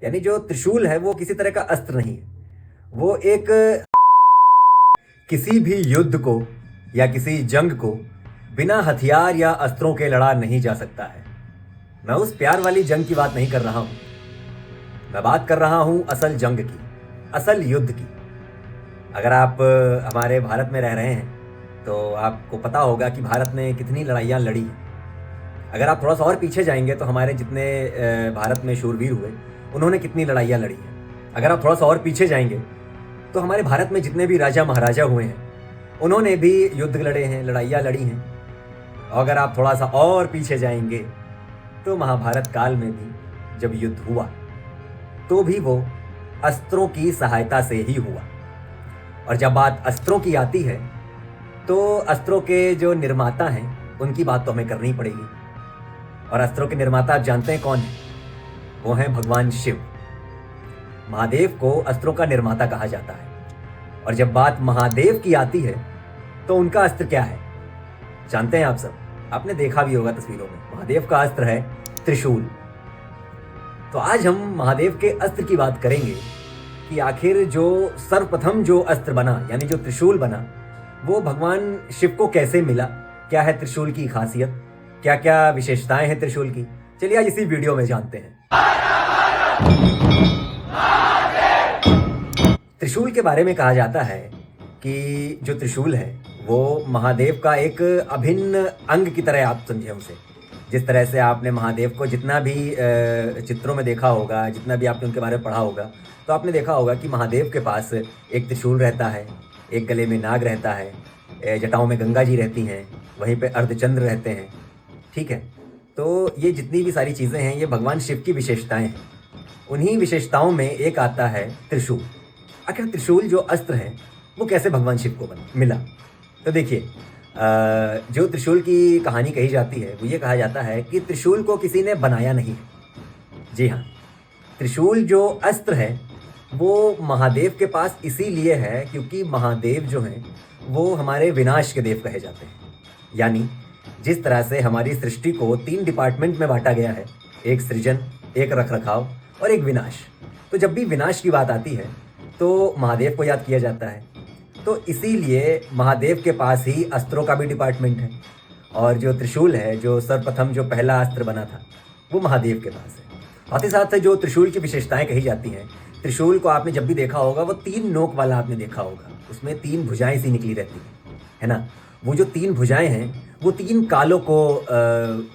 यानी जो त्रिशूल है वो किसी तरह का अस्त्र नहीं है, वो एक किसी भी युद्ध को या किसी जंग को बिना हथियार या अस्त्रों के लड़ा नहीं जा सकता है। मैं उस प्यार वाली जंग की बात नहीं कर रहा हूं, मैं बात कर रहा हूं असल जंग की, असल युद्ध की। अगर आप हमारे भारत में रह रहे हैं तो आपको पता होगा कि भारत ने कितनी लड़ाइयाँ लड़ी हैं। अगर आप थोड़ा सा और पीछे जाएंगे तो हमारे जितने भारत में शूरवीर हुए उन्होंने कितनी लड़ाइयाँ लड़ी हैं। अगर आप थोड़ा सा और पीछे जाएंगे तो हमारे भारत में जितने भी राजा महाराजा हुए हैं उन्होंने भी युद्ध लड़े हैं, लड़ाइयाँ लड़ी हैं। और अगर आप थोड़ा सा और पीछे जाएंगे तो महाभारत काल में भी जब युद्ध हुआ तो भी वो अस्त्रों की सहायता से ही हुआ। और जब बात अस्त्रों की आती है तो अस्त्रों के जो निर्माता हैं उनकी बात तो हमें करनी पड़ेगी। और अस्त्रों के निर्माता आप जानते हैं कौन है? वो हैं भगवान शिव। महादेव को अस्त्रों का निर्माता कहा जाता है। और जब बात महादेव की आती है तो उनका अस्त्र क्या है जानते हैं आप सब? आपने देखा भी होगा तस्वीरों में, महादेव का अस्त्र है त्रिशूल। तो आज हम महादेव के अस्त्र की बात करेंगे कि आखिर जो सर्वप्रथम जो अस्त्र बना यानी जो त्रिशूल बना वो भगवान शिव को कैसे मिला, क्या है त्रिशूल की खासियत, क्या क्या विशेषताएं हैं त्रिशूल की। चलिए आज इसी वीडियो में जानते हैं। त्रिशूल के बारे में कहा जाता है कि जो त्रिशूल है वो महादेव का एक अभिन्न अंग की तरह आप समझें उसे। जिस तरह से आपने महादेव को जितना भी चित्रों में देखा होगा, जितना भी आपने उनके बारे में पढ़ा होगा, तो आपने देखा होगा कि महादेव के पास एक त्रिशूल रहता है, एक गले में नाग रहता है, जटाओं में गंगा जी रहती हैं, वहीं पे अर्धचंद्र रहते हैं। ठीक है, तो ये जितनी भी सारी चीज़ें हैं ये भगवान शिव की विशेषताएं हैं। उन्हीं विशेषताओं में एक आता है त्रिशूल। आखिर त्रिशूल जो अस्त्र है वो कैसे भगवान शिव को मिला? तो देखिए, जो त्रिशूल की कहानी कही जाती है वो ये कहा जाता है कि त्रिशूल को किसी ने बनाया नहीं है। जी हाँ, त्रिशूल जो अस्त्र है वो महादेव के पास इसीलिए है क्योंकि महादेव जो हैं वो हमारे विनाश के देव कहे जाते हैं। यानी जिस तरह से हमारी सृष्टि को 3 डिपार्टमेंट में बांटा गया है, एक सृजन, एक रखरखाव और एक विनाश। तो जब भी विनाश की बात आती है तो महादेव को याद किया जाता है। तो इसीलिए महादेव के पास ही अस्त्रों का भी डिपार्टमेंट है। और जो त्रिशूल है, जो सर्वप्रथम जो पहला अस्त्र बना था, वो महादेव के पास है। साथ ही साथ जो त्रिशूल की विशेषताएं कही जाती हैं, त्रिशूल को आपने जब भी देखा होगा वो 3 नोक वाला आपने देखा होगा, उसमें 3 भुजाएं सी निकली रहती है ना। वो जो 3 भुजाएं हैं वो 3 कालों को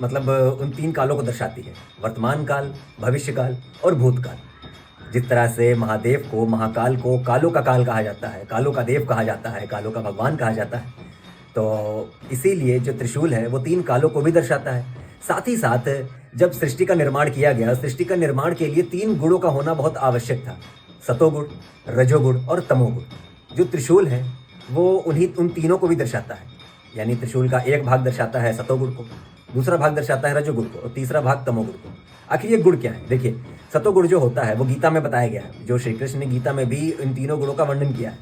मतलब उन 3 कालों को दर्शाती है, वर्तमान काल, भविष्य काल और भूतकाल। जिस तरह से महादेव को, महाकाल को कालों का काल कहा जाता है, कालों का देव कहा जाता है, कालों का भगवान कहा जाता है, तो इसीलिए जो त्रिशूल है वो 3 कालों को भी दर्शाता है। साथ ही साथ जब सृष्टि का निर्माण किया गया, सृष्टि का निर्माण के लिए 3 गुणों का होना बहुत आवश्यक था, सतोगुण, रजोगुण और तमोगुण। जो त्रिशूल है वो उन तीनों को भी दर्शाता है। यानी त्रिशूल का एक भाग दर्शाता है सतोगुण को, दूसरा भाग दर्शाता है रजोगुण को और तीसरा भाग तमोगुण को। आखिर ये गुण क्या है? देखिए, सतोगुण जो होता है वो गीता में बताया गया है, जो श्री कृष्ण ने गीता में भी इन तीनों गुणों का वर्णन किया है।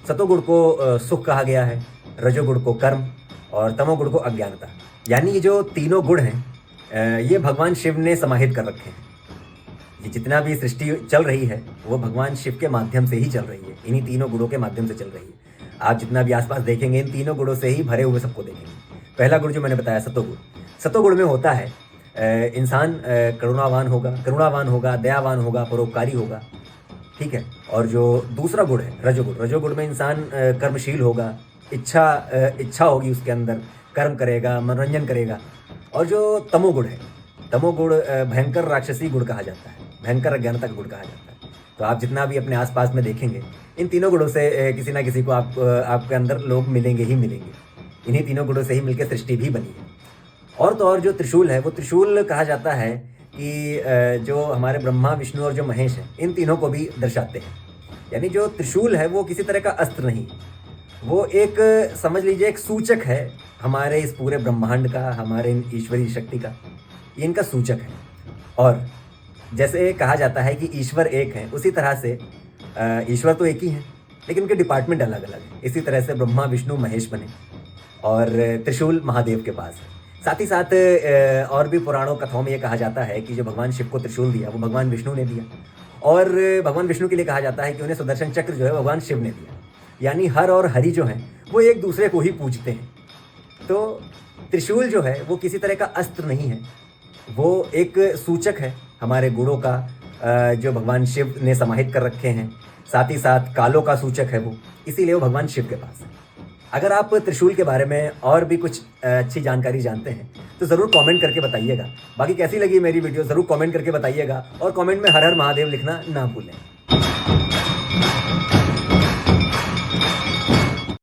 सतोगुण को सुख कहा गया है, रजोगुण को कर्म और तमोगुण को अज्ञानता। यानी ये जो तीनों गुण हैं ये भगवान शिव ने समाहित कर रखे हैं। ये जितना भी सृष्टि चल रही है वो भगवान शिव के माध्यम से ही चल रही है, इन्हीं तीनों गुणों के माध्यम से चल रही है। आप जितना भी आसपास देखेंगे इन तीनों गुणों से ही भरे हुए सबको देखेंगे। पहला गुण जो मैंने बताया सतोगुण, सतोगुण में होता है इंसान करुणावान होगा, दयावान होगा, परोपकारी होगा। ठीक है, और जो दूसरा गुण है रजोगुण, रजोगुण में इंसान कर्मशील होगा, इच्छा होगी उसके अंदर, कर्म करेगा, मनोरंजन करेगा। और जो तमोगुण है, तमोगुण भयंकर राक्षसी गुण कहा जाता है, भयंकर अज्ञानता का गुण कहा जाता है। तो आप जितना भी अपने आसपास में देखेंगे इन तीनों गुणों से किसी ना किसी को आपके अंदर लोग मिलेंगे ही मिलेंगे। इन्हीं तीनों गुणों से ही मिलकर सृष्टि भी बनी है। और तो और जो त्रिशूल है वो त्रिशूल कहा जाता है कि जो हमारे ब्रह्मा, विष्णु और जो महेश हैं इन तीनों को भी दर्शाते हैं। यानी जो त्रिशूल है वो किसी तरह का अस्त्र नहीं, वो एक समझ लीजिए एक सूचक है हमारे इस पूरे ब्रह्मांड का, हमारे ईश्वरीय शक्ति का, ये इनका सूचक है। और जैसे कहा जाता है कि ईश्वर एक है, उसी तरह से ईश्वर तो एक ही है लेकिन उनके डिपार्टमेंट अलग अलग हैं। इसी तरह से ब्रह्मा, विष्णु, महेश बने और त्रिशूल महादेव के पास है। साथ ही साथ और भी पुराणों कथाओं में ये कहा जाता है कि जो भगवान शिव को त्रिशूल दिया वो भगवान विष्णु ने दिया। और भगवान विष्णु के लिए कहा जाता है कि उन्हें सुदर्शन चक्र जो है भगवान शिव ने दिया। यानी हर और हरि जो हैं वो एक दूसरे को ही पूजते हैं। तो त्रिशूल जो है वो किसी तरह का अस्त्र नहीं है, वो एक सूचक है हमारे गुणों का, जो भगवान शिव ने समाहित कर रखे हैं। साथ ही साथ कालों का सूचक है वो, इसीलिए वो भगवान शिव के पास है। अगर आप त्रिशूल के बारे में और भी कुछ अच्छी जानकारी जानते हैं तो ज़रूर कमेंट करके बताइएगा। बाकी कैसी लगी मेरी वीडियो ज़रूर कमेंट करके बताइएगा, और कमेंट में हर हर महादेव लिखना ना भूलें।